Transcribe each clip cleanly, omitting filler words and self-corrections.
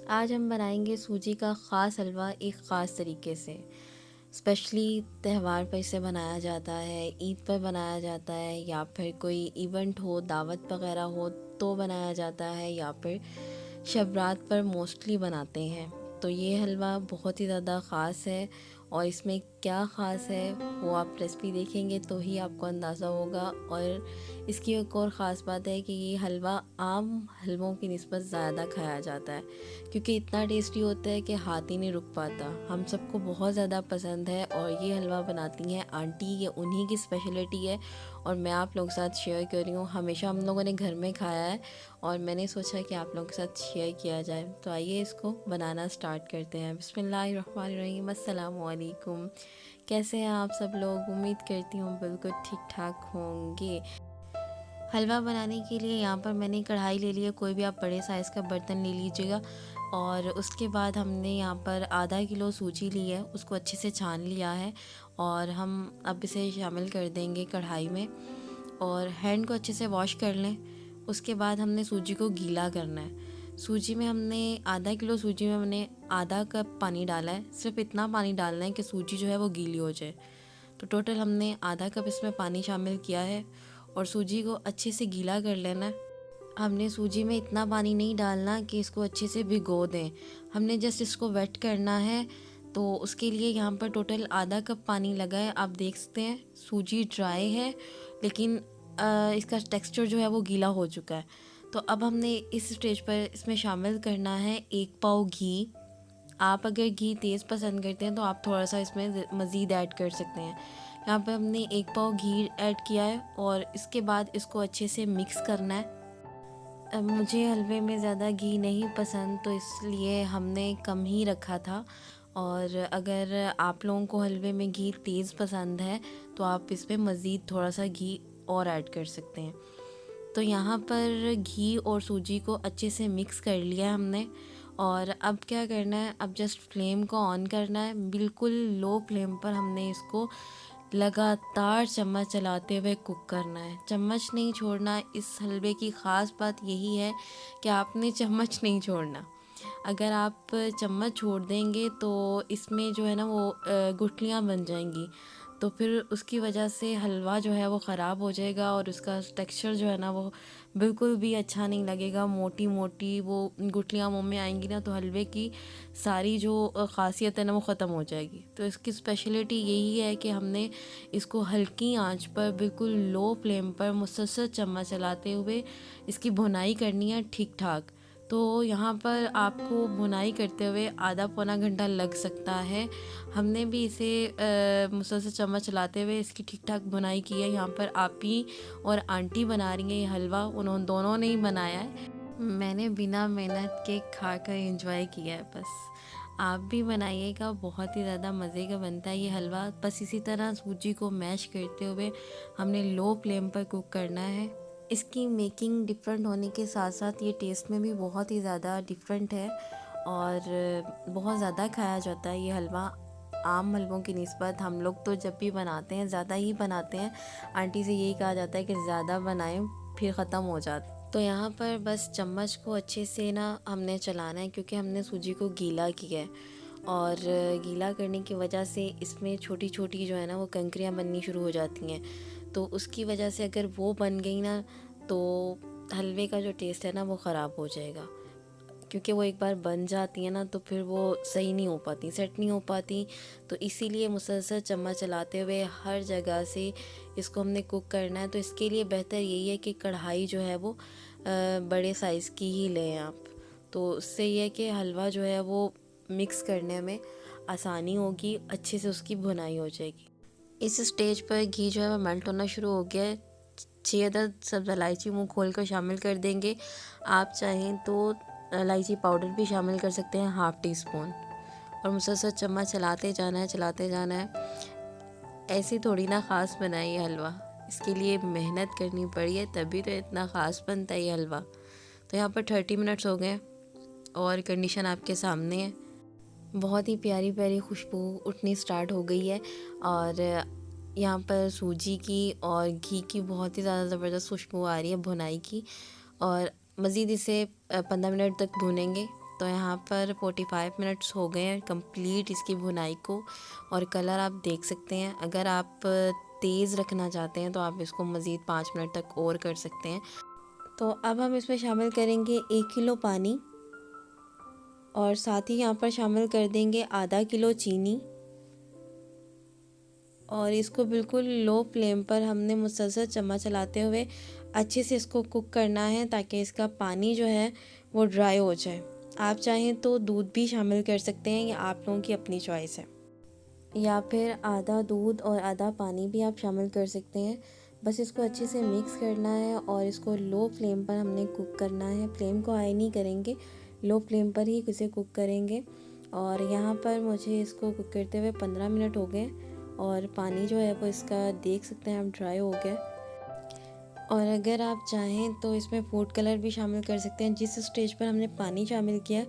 आज हम बनाएंगे सूजी का ख़ास हलवा एक ख़ास तरीके से। स्पेशली त्यौहार पर इसे बनाया जाता है, ईद पर बनाया जाता है, या फिर कोई इवेंट हो, दावत वगैरह हो तो बनाया जाता है, या फिर शब रात पर मोस्टली बनाते हैं। तो ये हलवा बहुत ही ज़्यादा ख़ास है, और इसमें क्या ख़ास है वो आप रेसिपी देखेंगे तो ही आपको अंदाज़ा होगा। और इसकी एक और ख़ास बात है कि ये हलवा आम हलवों की निस्बत ज़्यादा खाया जाता है, क्योंकि इतना टेस्टी होता है कि हाथ ही नहीं रुक पाता। हम सबको बहुत ज़्यादा पसंद है, और ये हलवा बनाती हैं आंटी, ये उन्हीं की स्पेशलिटी है और मैं आप लोगों के साथ शेयर कर रही हूँ। हमेशा हम लोगों ने घर में खाया है और मैंने सोचा कि आप लोगों के साथ शेयर किया जाए। तो आइए इसको बनाना स्टार्ट करते हैं। बिस्मिल्लाहिर्रहमानिर्रहीम। अस्सलाम वालेकुम। कैसे हैं आप सब लोग? उम्मीद करती हूँ बिल्कुल ठीक ठाक होंगे। हलवा बनाने के लिए यहाँ पर मैंने कढ़ाई ले ली है, कोई भी आप बड़े साइज़ का बर्तन ले लीजिएगा। और उसके बाद हमने यहाँ पर आधा किलो सूजी ली है, उसको अच्छे से छान लिया है और हम अब इसे शामिल कर देंगे कढ़ाई में। और हैंड को अच्छे से वॉश कर लें। उसके बाद हमने सूजी को गीला करना है। सूजी में हमने आधा किलो सूजी में हमने आधा कप पानी डाला है। सिर्फ इतना पानी डालना है कि सूजी जो है वो गीली हो जाए। तो टोटल हमने आधा कप इसमें पानी शामिल किया है और सूजी को अच्छे से गीला कर लेना है। हमने सूजी में इतना पानी नहीं डालना कि इसको अच्छे से भिगो दें, हमने जस्ट इसको वेट करना है। तो उसके लिए यहाँ पर टोटल आधा कप पानी लगा है। आप देख सकते हैं सूजी ड्राई है, लेकिन इसका टेक्सचर जो है वो गीला हो चुका है। तो अब हमने इस स्टेज पर इसमें शामिल करना है 1 पाव घी। आप अगर घी तेज़ पसंद करते हैं तो आप थोड़ा सा इसमें मज़ीद ऐड कर सकते हैं। यहाँ पर हमने 1 पाव घी ऐड किया है और इसके बाद इसको अच्छे से मिक्स करना है। मुझे हलवे में ज़्यादा घी नहीं पसंद, तो इसलिए हमने कम ही रखा था। और अगर आप लोगों को हलवे में घी तेज़ पसंद है तो आप इसमें मज़ीद थोड़ा सा घी और ऐड कर सकते हैं। तो यहाँ पर घी और सूजी को अच्छे से मिक्स कर लिया हमने। और अब क्या करना है, अब जस्ट फ्लेम को ऑन करना है। बिल्कुल लो फ्लेम पर हमने इसको लगातार चम्मच चलाते हुए कुक करना है। चम्मच नहीं छोड़ना। इस हलवे की ख़ास बात यही है कि आपने चम्मच नहीं छोड़ना। अगर आप चम्मच छोड़ देंगे तो इसमें जो है ना वो गुठलियाँ बन जाएंगी, तो फिर उसकी वजह से हलवा जो है वो ख़राब हो जाएगा और उसका टेक्सचर जो है ना वो बिल्कुल भी अच्छा नहीं लगेगा। मोटी मोटी वो गुठलियाँ मुंह में आएंगी ना, तो हलवे की सारी जो ख़ासियत है ना वो ख़त्म हो जाएगी। तो इसकी स्पेशलिटी यही है कि हमने इसको हल्की आंच पर बिल्कुल लो फ्लेम पर मुसलसल चम्मच चलाते हुए इसकी भुनाई करनी है ठीक ठाक। तो यहाँ पर आपको भुनाई करते हुए आधा पौना घंटा लग सकता है। हमने भी इसे मुसलसल चम्मच चलाते हुए इसकी ठीक ठाक भुनाई की है। यहाँ पर आप ही और आंटी बना रही हैं ये हलवा, उन्होंने दोनों ने ही बनाया है। मैंने बिना मेहनत के खा कर एंजॉय किया है बस। आप भी बनाइएगा, बहुत ही ज़्यादा मज़े का बनता है ये हलवा। बस इसी तरह सूजी को मैश करते हुए हमने लो फ्लेम पर कुक करना है। इसकी मेकिंग डिफरेंट होने के साथ साथ ये टेस्ट में भी बहुत ही ज़्यादा डिफरेंट है और बहुत ज़्यादा खाया जाता है ये हलवा आम हलवों की निस्बत। हम लोग तो जब भी बनाते हैं ज़्यादा ही बनाते हैं। आंटी से यही कहा जाता है कि ज़्यादा बनाएं फिर ख़त्म हो जाता। तो यहाँ पर बस चम्मच को अच्छे से ना हमने चलाना है, क्योंकि हमने सूजी को गीला किया है और गीला करने की वजह से इसमें छोटी छोटी जो है ना वो कंकरियाँ बननी शुरू हो जाती हैं। तो उसकी वजह से अगर वो बन गई ना तो हलवे का जो टेस्ट है ना वो ख़राब हो जाएगा, क्योंकि वो एक बार बन जाती है ना तो फिर वो सही नहीं हो पाती, सेट नहीं हो पाती। तो इसीलिए मुसलसल चम्मच चलाते हुए हर जगह से इसको हमने कुक करना है। तो इसके लिए बेहतर यही है कि कढ़ाई जो है वो बड़े साइज़ की ही लें आप। तो उससे ये है कि हलवा जो है वो मिक्स करने में आसानी होगी, अच्छे से उसकी भुनाई हो जाएगी। इस स्टेज पर घी जो है वो मेल्ट होना शुरू हो गया है। 6 अदद सब्ज़ इलायची मुँह खोल कर शामिल कर देंगे। आप चाहें तो इलायची पाउडर भी शामिल कर सकते हैं, हाफ़ टी स्पून। और मुसलसल चम्मच चलाते जाना है, चलाते जाना है। ऐसी थोड़ी ना ख़ास बना है ये हलवा, इसके लिए मेहनत करनी पड़ी है, तभी तो इतना ख़ास बनता है ये हलवा। तो यहाँ पर 30 मिनट्स हो गए और कंडीशन आपके सामने है। बहुत ही प्यारी प्यारी खुशबू उठनी स्टार्ट हो गई है और यहाँ पर सूजी की और घी की बहुत ही ज़्यादा ज़बरदस्त खुशबू आ रही है भुनाई की। और मज़ीद इसे 15 मिनट तक भूनेंगे। तो यहाँ पर 45 मिनट्स हो गए हैं कंप्लीट इसकी भुनाई को, और कलर आप देख सकते हैं। अगर आप तेज़ रखना चाहते हैं तो आप इसको मज़ीद 5 मिनट तक और कर सकते हैं। तो अब हम इसमें शामिल करेंगे 1 किलो पानी, और साथ ही यहाँ पर शामिल कर देंगे आधा किलो चीनी, और इसको बिल्कुल लो फ्लेम पर हमने मुसलसल चम्मच चलाते हुए अच्छे से इसको कुक करना है, ताकि इसका पानी जो है वो ड्राई हो जाए। आप चाहें तो दूध भी शामिल कर सकते हैं, ये आप लोगों की अपनी चॉइस है, या फिर आधा दूध और आधा पानी भी आप शामिल कर सकते हैं। बस इसको अच्छे से मिक्स करना है और इसको लो फ्लेम पर हमने कुक करना है। फ्लेम को हाई नहीं करेंगे, लो फ्लेम पर ही इसे कुक करेंगे। और यहाँ पर मुझे इसको कुक करते हुए 15 मिनट हो गए, और पानी जो है वो इसका देख सकते हैं आप ड्राई हो गया। और अगर आप चाहें तो इसमें फूड कलर भी शामिल कर सकते हैं। जिस स्टेज पर हमने पानी शामिल किया,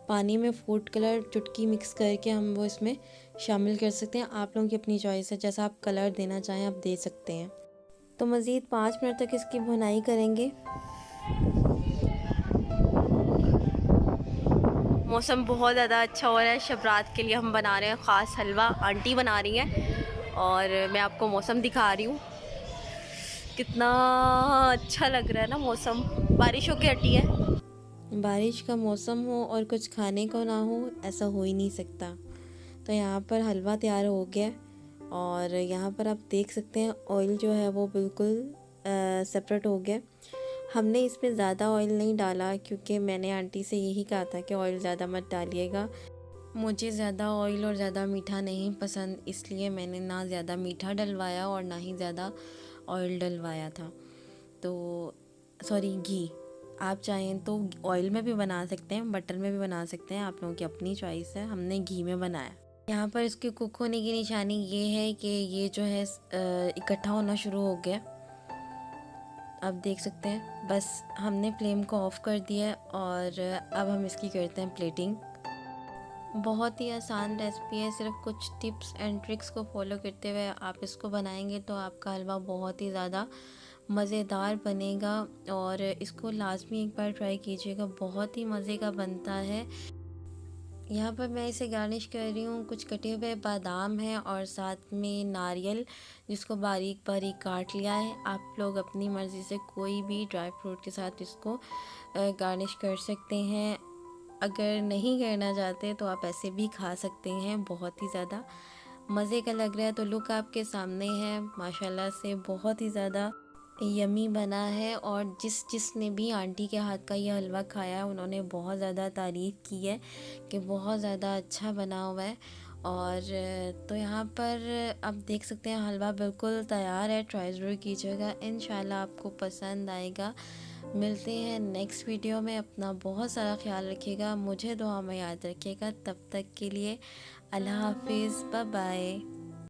पानी में फूड कलर चुटकी मिक्स करके हम वो इसमें शामिल कर सकते हैं। आप लोगों की अपनी चॉइस है, जैसा आप कलर देना चाहें आप दे सकते हैं। तो मज़ीद 5 मिनट तक इसकी भुनाई करेंगे। मौसम बहुत ज़्यादा अच्छा हो रहा है। शब रात के लिए हम बना रहे हैं ख़ास हलवा, आंटी बना रही हैं, और मैं आपको मौसम दिखा रही हूँ। कितना अच्छा लग रहा है ना मौसम, बारिश होके हटी है। बारिश का मौसम हो और कुछ खाने को ना हो, ऐसा हो ही नहीं सकता। तो यहाँ पर हलवा तैयार हो गया, और यहाँ पर आप देख सकते हैं ऑयल जो है वो बिल्कुल सेपरेट हो गया। हमने इसमें ज़्यादा ऑयल नहीं डाला, क्योंकि मैंने आंटी से यही कहा था कि ऑयल ज़्यादा मत डालिएगा। मुझे ज़्यादा ऑयल और ज़्यादा मीठा नहीं पसंद, इसलिए मैंने ना ज़्यादा मीठा डलवाया और ना ही ज़्यादा ऑयल डलवाया था। तो सॉरी, घी। आप चाहें तो ऑयल में भी बना सकते हैं, बटर में भी बना सकते हैं, आप लोगों की अपनी चॉइस है। हमने घी में बनाया। यहाँ पर इसके कुक होने की निशानी ये है कि ये जो है इकट्ठा होना शुरू हो गया। आप देख सकते हैं। बस हमने फ्लेम को ऑफ़ कर दिया है, और अब हम इसकी करते हैं प्लेटिंग। बहुत ही आसान रेसिपी है, सिर्फ कुछ टिप्स एंड ट्रिक्स को फॉलो करते हुए आप इसको बनाएंगे तो आपका हलवा बहुत ही ज़्यादा मज़ेदार बनेगा। और इसको लाजमी एक बार ट्राई कीजिएगा, बहुत ही मज़े का बनता है। यहाँ पर मैं इसे गार्निश कर रही हूँ, कुछ कटे हुए बादाम हैं और साथ में नारियल, जिसको बारीक बारीक काट लिया है। आप लोग अपनी मर्ज़ी से कोई भी ड्राई फ्रूट के साथ इसको गार्निश कर सकते हैं। अगर नहीं करना चाहते तो आप ऐसे भी खा सकते हैं। बहुत ही ज़्यादा मज़े का लग रहा है। तो लुक आपके सामने है, माशाल्लाह से बहुत ही ज़्यादा यमी बना है। और जिसने भी आंटी के हाथ का ये हलवा खाया, उन्होंने बहुत ज़्यादा तारीफ़ की है कि बहुत ज़्यादा अच्छा बना हुआ है। और तो यहाँ पर आप देख सकते हैं हलवा बिल्कुल तैयार है। ट्राई ज़रूर कीजिएगा, इंशाल्लाह आपको पसंद आएगा। मिलते हैं नेक्स्ट वीडियो में। अपना बहुत सारा ख्याल रखिएगा, मुझे दुआ में याद रखिएगा। तब तक के लिए अल्लाह हाफिज़, बाय बाय।